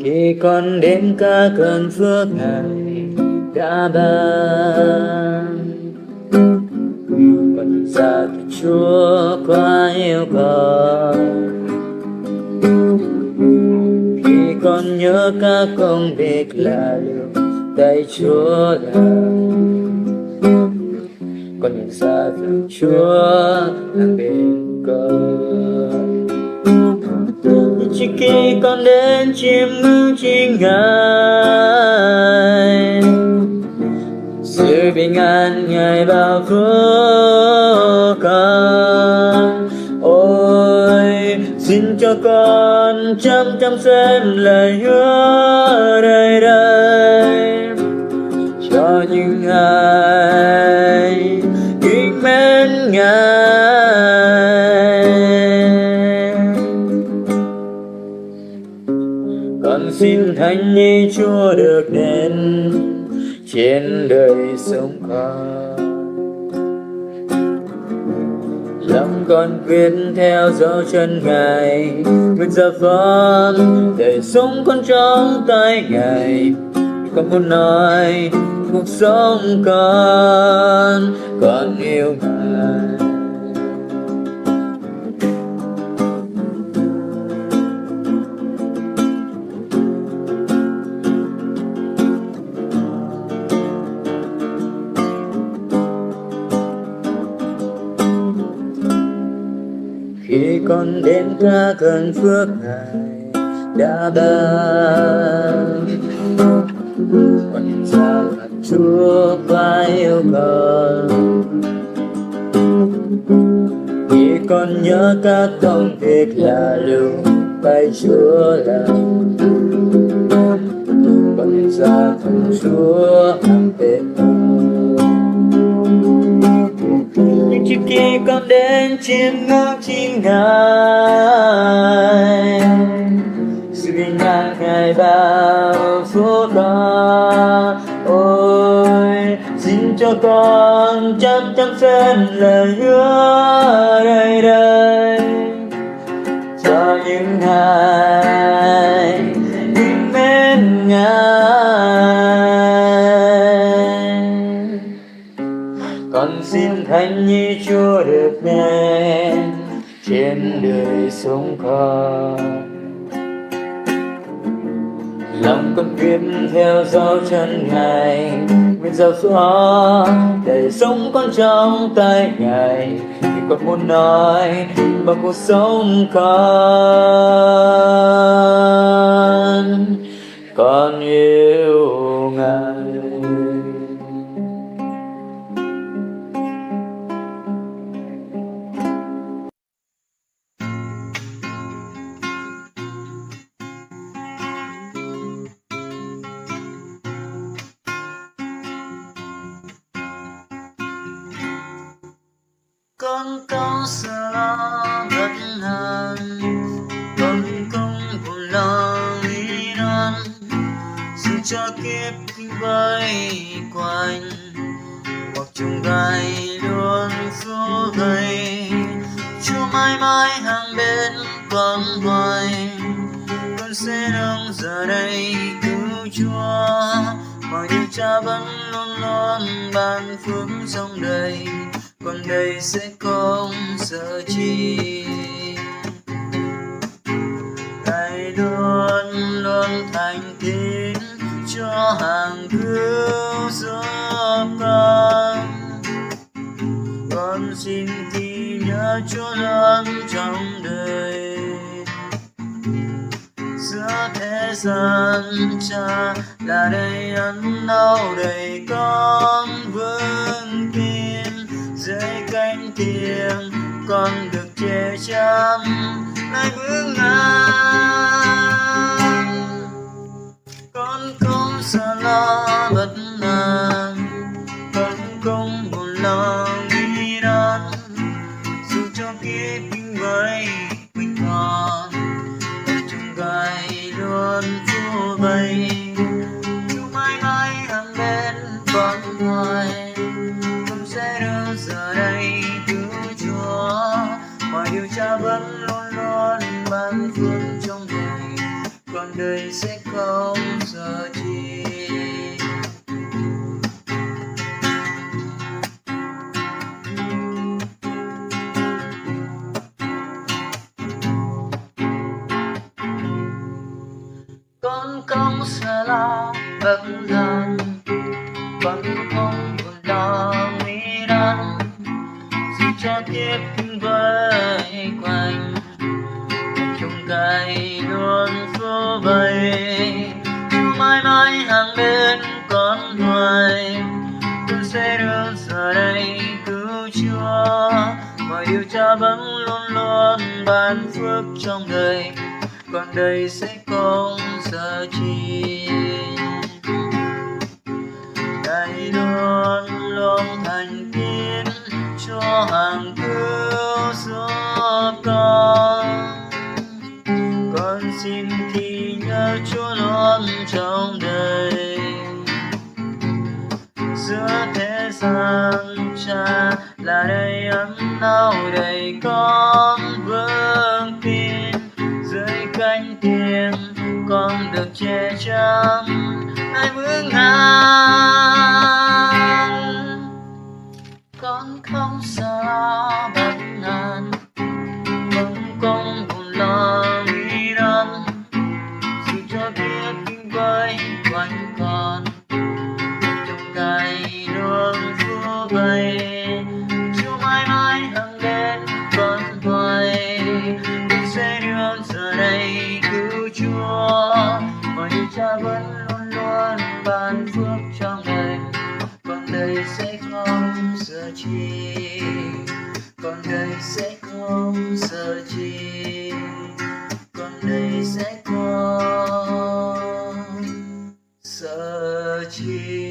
khi con đến cả cơn phước Ngài đã ban. Con ra từ Chúa quá yêu con, khi con nhớ các công việc là điều tay Chúa làm. Con nhận ra rằng Chúa đang bên con, nhưng chỉ khi con đến chiêm ngưỡng chính Ngài, sự bình an Ngài bao phủ con. Ôi xin cho con trăm xem lời hứa đời đời, cho những ai kính mến Ngài. Con xin thánh như Chúa được đến trên đời sống con, lòng con quyết theo dấu chân Ngài, nguyện giao phó đời sống con trong tay Ngài. Con muốn nói cuộc sống con yêu Ngài. Khi con đến cả cơn phước Ngài đã ban, con nhận ra là Chúa quá yêu con, khi con nhớ các công việc là lưu tay Chúa làm. Con nhận ra rằng Chúa đang bên con, nhưng chỉ khi con đến chiêm ngưỡng chính Ngài, sự bình an Ngài bao phủ con. Ôi xin cho con trăm xem lời hứa đời đời, cho những ai kính mến Ngài. Con xin thánh như Chúa được nên trên đời sống con, lòng con quyết theo dấu chân Ngài, nguyện giao phó đời sống con trong tay Ngài. Vì con muốn nói bằng cuộc sống con yêu Ngài. Con không sợ lo bất an, con không buồn lo nghĩ đoan, dù cho kiếp kinh vây quanh hoặc chông gai luôn phù vây. Chúa mãi mãi hàng bên con hoài, con sẽ đứng giờ đây cứu Chúa. Mọi điều Cha vẫn luôn luôn ban phước trong đời, con đây sẽ không sợ chi. Ngài luôn luôn thành tín cho hàng cứu giúp con. Con xin ghi nhớ Chúa luôn trong đời, giữa thế gian Cha là đầy ân đau đầy con vững tin. Dưới cánh thiêng con được che chắn nơi vững an. Con không sợ lo bất an, con không buồn lo nghĩ đoan, dù cho kiếp kinh vây quanh con chông gai luôn phù vây. Chúa mãi mãi hàng bên con hoài, con sẽ đưa giờ đây cứu Chúa. Mọi điều Cha vẫn luôn luôn ban phước trong đời, còn đời sẽ không giờ chi. Con không sợ lo bậc lần, con không buồn lo nguy nan, dù cho kiếp kinh vây quanh, trong gai luôn phố vây. Chúa mãi mãi hàng bên con hoài, con sẽ đứng giờ đây cứu Chúa. Mọi điều Cha vẫn luôn luôn ban phước trong đời, còn đời sẽ không giờ chi. Ngài luôn luôn thành tín cho hàng cứu giúp con. Con xin thì nhớ Chúa luôn trong đời, giữa thế gian Cha là đầy ấm đau đầy con vững tin. Dưới cánh thiên con được che chắn ai vững an. Con không sợ bất nan, không buồn lo nguy nan, dù cho kiếp kinh vây quanh con, trong gai đường phố vây. Chúa mãi mãi hàng bên con hoài, con sẽ đứng giờ đây cứu Chúa. Mọi điều Cha vẫn luôn luôn ban phước trong đời, con đời sẽ không sợ chi, con đời sẽ không sợ chi, con đời sẽ không sợ chi.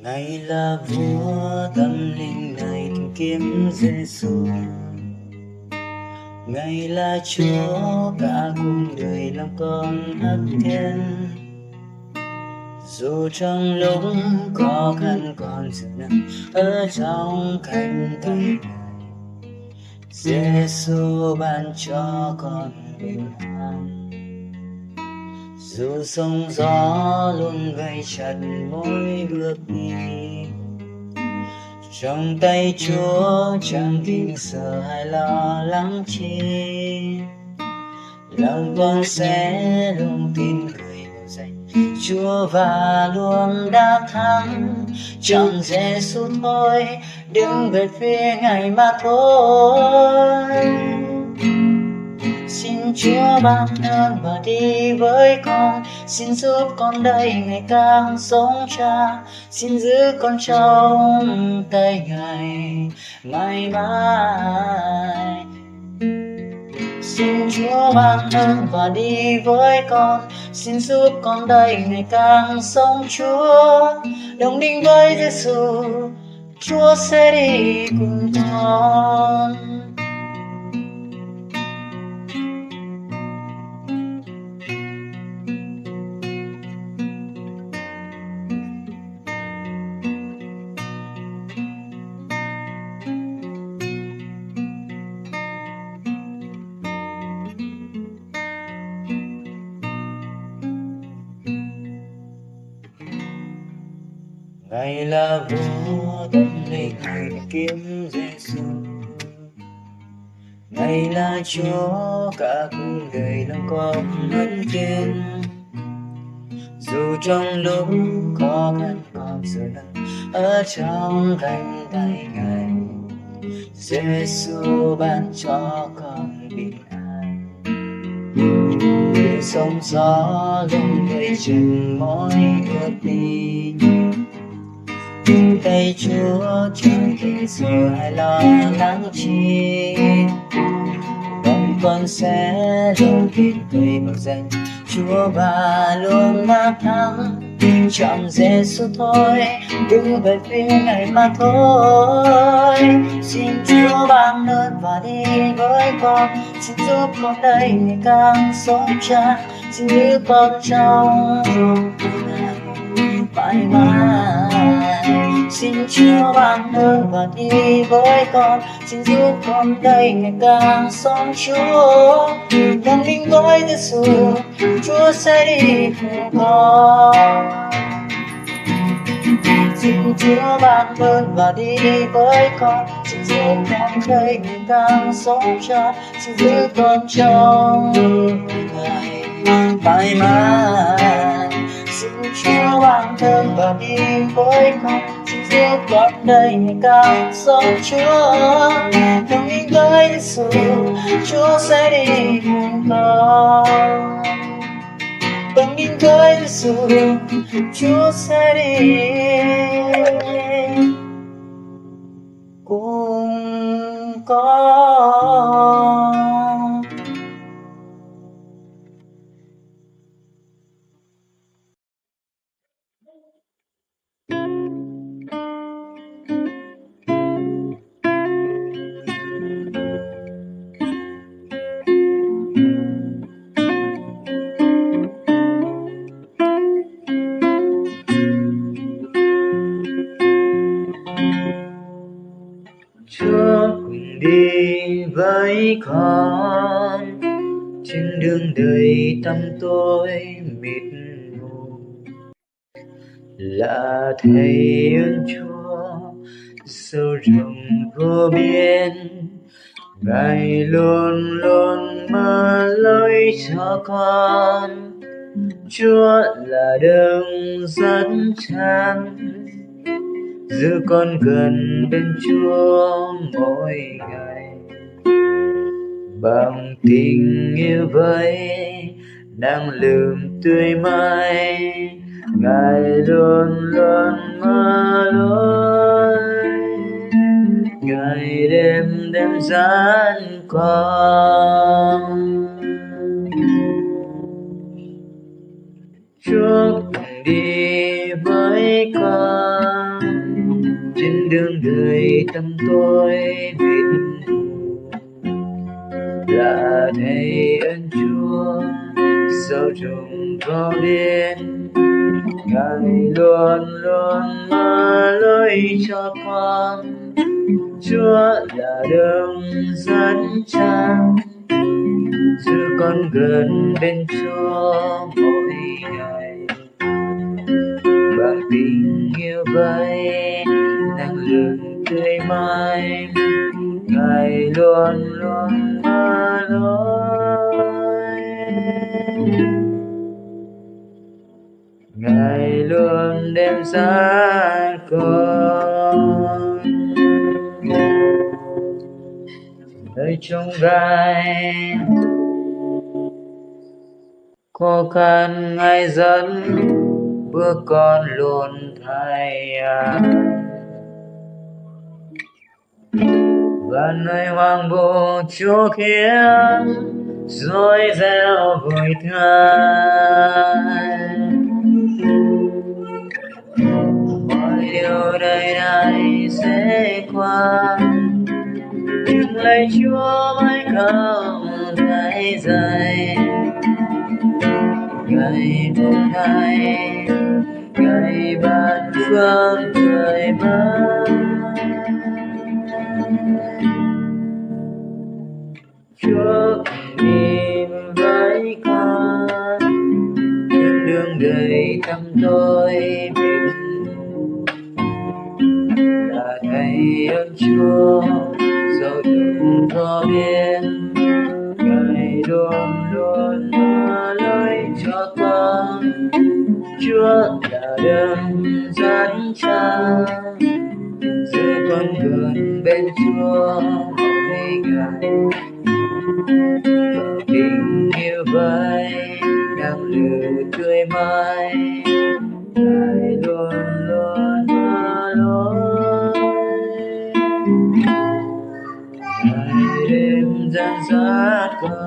Ngài là vua tâm linh này tìm kiếm Giêsu. Ngài là Chúa cả cuộc đời làm con hát thiên. Dù trong lúc khó khăn còn sự nặng ở trong cánh tay Ngài, Giêsu ban cho con bình an. Dù sóng gió luôn vây chặt mỗi bước đi, trong tay Chúa chẳng kinh sợ hay lo lắng chi. Lòng con sẽ luôn tin cười vào danh Chúa và luôn đã thắng. Trong Giêsu thôi, đứng về phía Ngài mà thôi. Xin Chúa ban ơn và đi với con, xin giúp con đây ngày càng sống Cha, xin giữ con trong tay Ngài mãi mãi. Xin Chúa ban ơn và đi với con, xin giúp con đây ngày càng sống Chúa, đồng đinh với Giêsu, Chúa sẽ đi cùng con. Ngài là vua tâm linh này kiếm Giêsu. Ngài là Chúa cả cuộc đời lòng con hân thiên. Dù trong lúc khó khăn còn sự nặng ở trong cánh tay Ngài, Giêsu ban cho con bình an. Dù sóng gió luôn vây chừng mỗi bước đi, tay Chúa chẳng thể sợ hay lo lắng chi. Lòng con sẽ luôn tin cậy vào danh Chúa và luôn đã thắng. Trong Giêsu thôi, đứng về phía Ngài mà thôi. Xin Chúa ban ơn và đi với con, xin giúp con đây ngày càng sống Cha, xin giữ con trong Ngài mãi mãi. Xin Chúa ban ơn và đi với con, xin giúp con đây ngày càng sống Chúa, đồng đinh với Giêsu, Chúa sẽ đi cùng con. Xin Chúa ban ơn và đi với con, xin giúp con đây ngày càng sống Cha, xin giữ con trong Ngài mãi mãi. Xin Chúa ban ơn và đi với con, xin giúp con đây ngày càng sống Chúa, đồng ý với Giêsu, Chúa sẽ đi cùng con. Đồng ý với Giêsu, Chúa sẽ đi cùng con. Chúa cùng đi với con trên đường đời tăm tối mịt mù, là Thầy ơn Chúa sâu rộng vô biên. Ngài luôn luôn mở lối cho con. Chúa là đấng dẫn chân, giữ con gần bên Chúa mỗi ngày. Bằng tình yêu với năng lượng tươi mãi, Ngài luôn luôn mở lối. Ngài đêm đêm dẫn con. Chúa cùng đi với con đường đời tâm tôi biết là thầy ơn Chúa sâu trùng có biết Ngài luôn luôn mở lối cho con. Chúa là đường dẫn trang giữ con gần bên Chúa mỗi ngày bằng tình yêu vây năng lượng tươi mãi. Ngài luôn luôn mở lối, Ngài luôn đem dẫn con nơi trong gai khó khăn. Ngài dẫn bước con luôn thay và nơi hoang vu Chúa khiến dối reo vội thay. Mọi điều đời này sẽ qua nhưng lấy Chúa mãi không thay dài. Ngài không thay, Ngài ban phương thời mới. Chúa nhìn với con những đường đời tâm tôi biết là thầy ơn Chúa dẫu từng có biết. Ngài luôn luôn mở lối cho con. Chúa là đường dẫn trang giữ con gần bên Chúa mỗi ngày bằng tình yêu vây năng lượng tươi mãi. Ngài luôn luôn mở lối, Ngài đêm dẫn dắt con.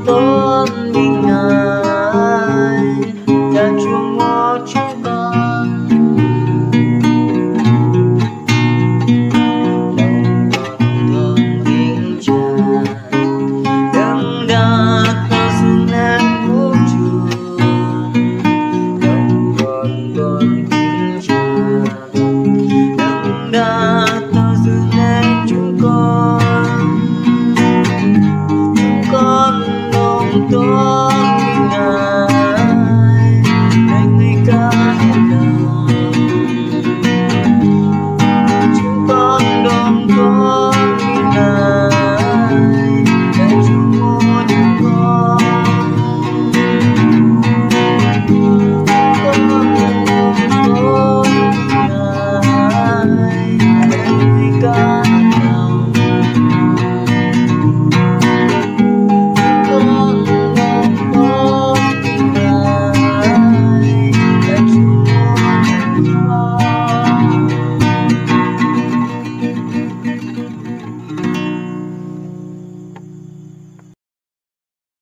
tốn